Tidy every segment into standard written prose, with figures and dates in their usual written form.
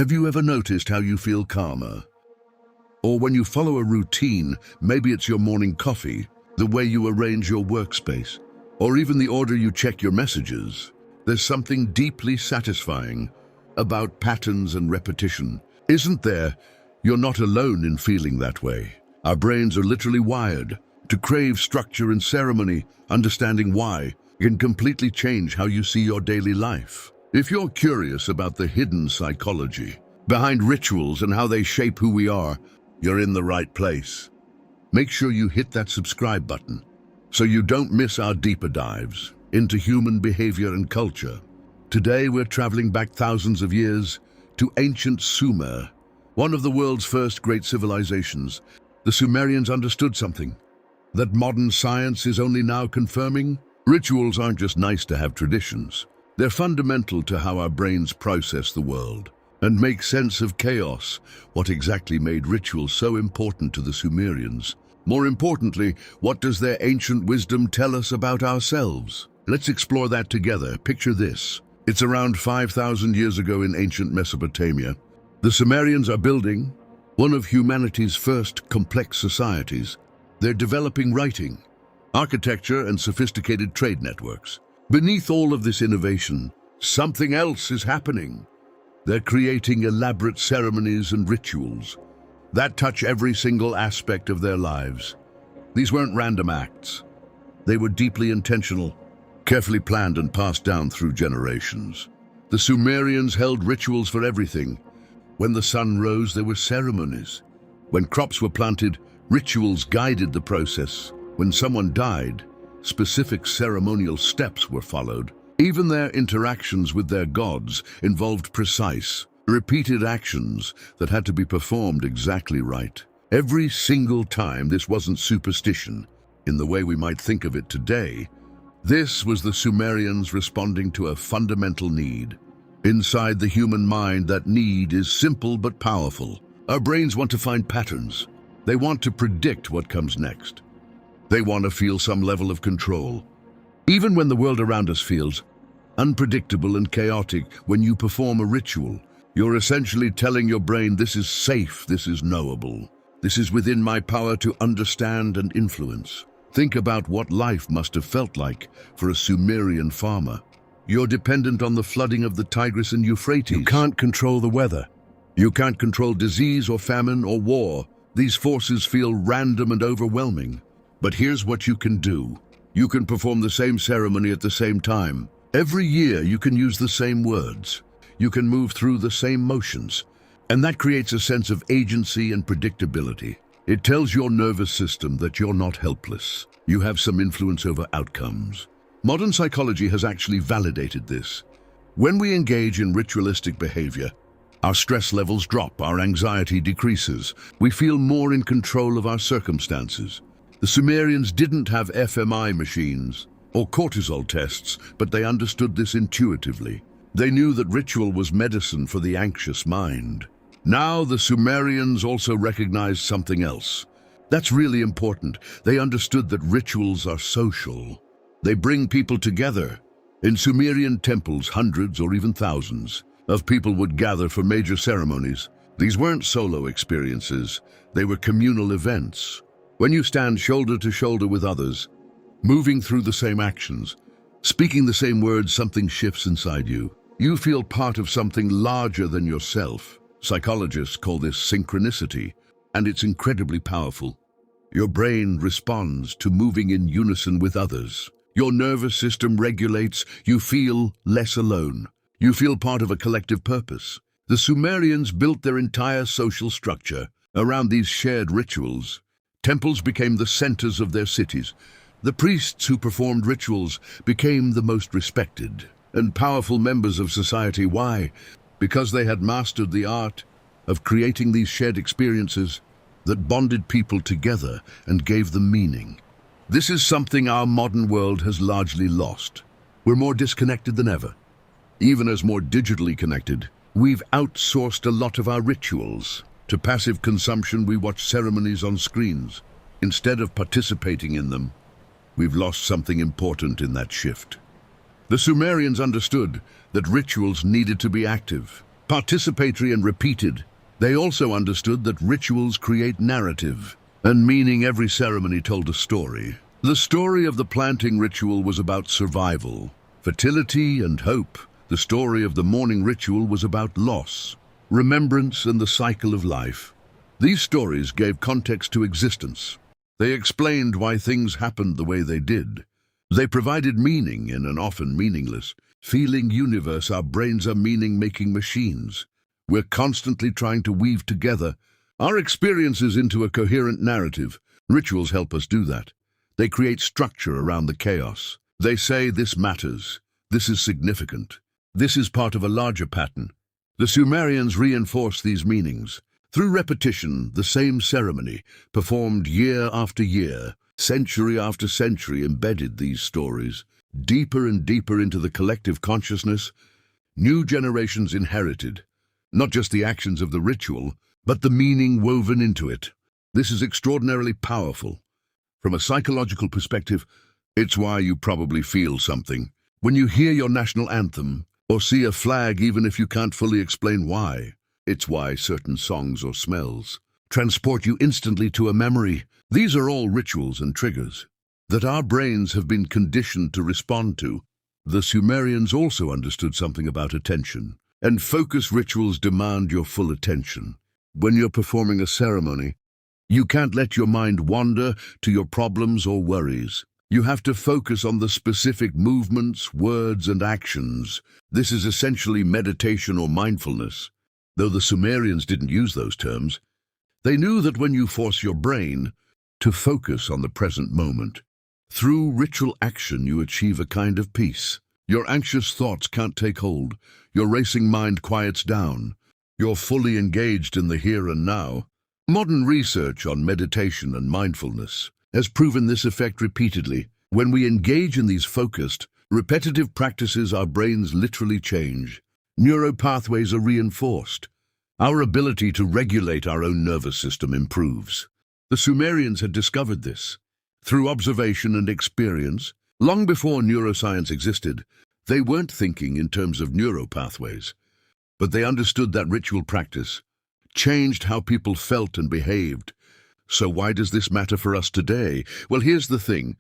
Have you ever noticed how you feel calmer? Or when you follow a routine, maybe it's your morning coffee, the way you arrange your workspace, or even the order you check your messages. There's something deeply satisfying about patterns and repetition, isn't there? You're not alone in feeling that way. Our brains are literally wired to crave structure and ceremony. Understanding why can completely change how you see your daily life. If you're curious about the hidden psychology behind rituals and how they shape who we are, you're in the right place. Make sure you hit that subscribe button so you don't miss our deeper dives into human behavior and culture. Today we're traveling back thousands of years to ancient Sumer, one of the world's first great civilizations. The Sumerians understood something that modern science is only now confirming. Rituals aren't just nice-to-have traditions. They're fundamental to how our brains process the world and make sense of chaos. What exactly made rituals so important to the Sumerians? More importantly, what does their ancient wisdom tell us about ourselves? Let's explore that together. Picture this. It's around 5,000 years ago in ancient Mesopotamia. The Sumerians are building one of humanity's first complex societies. They're developing writing, architecture, and sophisticated trade networks. Beneath all of this innovation, something else is happening. They're creating elaborate ceremonies and rituals that touch every single aspect of their lives. These weren't random acts. They were deeply intentional, carefully planned and passed down through generations. The Sumerians held rituals for everything. When the sun rose, there were ceremonies. When crops were planted, rituals guided the process. When someone died, specific ceremonial steps were followed. Even their interactions with their gods involved precise, repeated actions that had to be performed exactly right. Every single time. This wasn't superstition in the way we might think of it today. This was the Sumerians responding to a fundamental need. Inside the human mind, that need is simple but powerful. Our brains want to find patterns. They want to predict what comes next. They want to feel some level of control. Even when the world around us feels unpredictable and chaotic, when you perform a ritual, you're essentially telling your brain, this is safe, this is knowable. This is within my power to understand and influence. Think about what life must have felt like for a Sumerian farmer. You're dependent on the flooding of the Tigris and Euphrates. You can't control the weather. You can't control disease or famine or war. These forces feel random and overwhelming. But here's what you can do. You can perform the same ceremony at the same time. Every year you can use the same words. You can move through the same motions. And that creates a sense of agency and predictability. It tells your nervous system that you're not helpless. You have some influence over outcomes. Modern psychology has actually validated this. When we engage in ritualistic behavior, our stress levels drop, our anxiety decreases. We feel more in control of our circumstances. The Sumerians didn't have fMRI machines or cortisol tests, but they understood this intuitively. They knew that ritual was medicine for the anxious mind. Now the Sumerians also recognized something else. That's really important. They understood that rituals are social. They bring people together. In Sumerian temples, hundreds or even thousands of people would gather for major ceremonies. These weren't solo experiences. They were communal events. When you stand shoulder to shoulder with others, moving through the same actions, speaking the same words, something shifts inside you. You feel part of something larger than yourself. Psychologists call this synchronicity, and it's incredibly powerful. Your brain responds to moving in unison with others. Your nervous system regulates. You feel less alone. You feel part of a collective purpose. The Sumerians built their entire social structure around these shared rituals. Temples became the centers of their cities. The priests who performed rituals became the most respected and powerful members of society. Why? Because they had mastered the art of creating these shared experiences that bonded people together and gave them meaning. This is something our modern world has largely lost. We're more disconnected than ever. Even as more digitally connected, we've outsourced a lot of our rituals to passive consumption. We watch ceremonies on screens instead of participating in them. We've lost something important in that shift. The Sumerians understood that rituals needed to be active. participatory and repeated. They also understood that rituals create narrative, and meaning every ceremony told a story. The story of the planting ritual was about survival, fertility and hope. The story of the morning ritual was about loss, remembrance and the cycle of life. These stories gave context to existence. They explained why things happened the way they did. They provided meaning in an often meaningless, feeling universe. Our brains are meaning-making machines. We're constantly trying to weave together our experiences into a coherent narrative. Rituals help us do that. They create structure around the chaos. They say this matters, this is significant, this is part of a larger pattern. The Sumerians reinforced these meanings. Through repetition, the same ceremony, performed year after year, century after century, embedded these stories deeper and deeper into the collective consciousness. New generations inherited not just the actions of the ritual, but the meaning woven into it. This is extraordinarily powerful. From a psychological perspective, it's why you probably feel something when you hear your national anthem or see a flag, even if you can't fully explain why. It's why certain songs or smells transport you instantly to a memory. These are all rituals and triggers that our brains have been conditioned to respond to. The Sumerians also understood something about attention, and focus rituals demand your full attention. When you're performing a ceremony, you can't let your mind wander to your problems or worries. You have to focus on the specific movements, words, and actions. This is essentially meditation or mindfulness. Though the Sumerians didn't use those terms, they knew that when you force your brain to focus on the present moment, through ritual action you achieve a kind of peace. Your anxious thoughts can't take hold. Your racing mind quiets down. You're fully engaged in the here and now. Modern research on meditation and mindfulness has proven this effect repeatedly. When we engage in these focused, repetitive practices, our brains literally change. Neuropathways are reinforced. Our ability to regulate our own nervous system improves. The Sumerians had discovered this through observation and experience. Long before neuroscience existed, they weren't thinking in terms of neuropathways, but they understood that ritual practice changed how people felt and behaved. So why does this matter for us today? Well, here's the thing.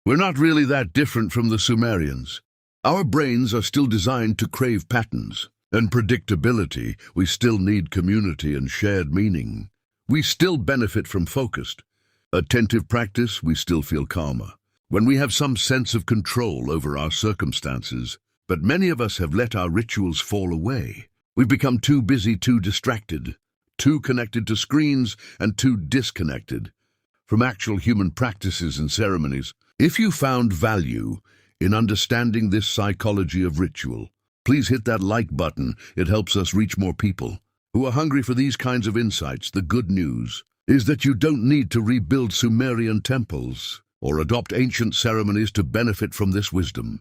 We're not really that different from the Sumerians. Our brains are still designed to crave patterns and predictability. We still need community and shared meaning. We still benefit from focused, attentive practice. We still feel calmer when we have some sense of control over our circumstances. But many of us have let our rituals fall away. We've become too busy, too distracted, too connected to screens, and too disconnected from actual human practices and ceremonies. If you found value in understanding this psychology of ritual, please hit that like button. It helps us reach more people who are hungry for these kinds of insights. The good news is that you don't need to rebuild Sumerian temples or adopt ancient ceremonies to benefit from this wisdom.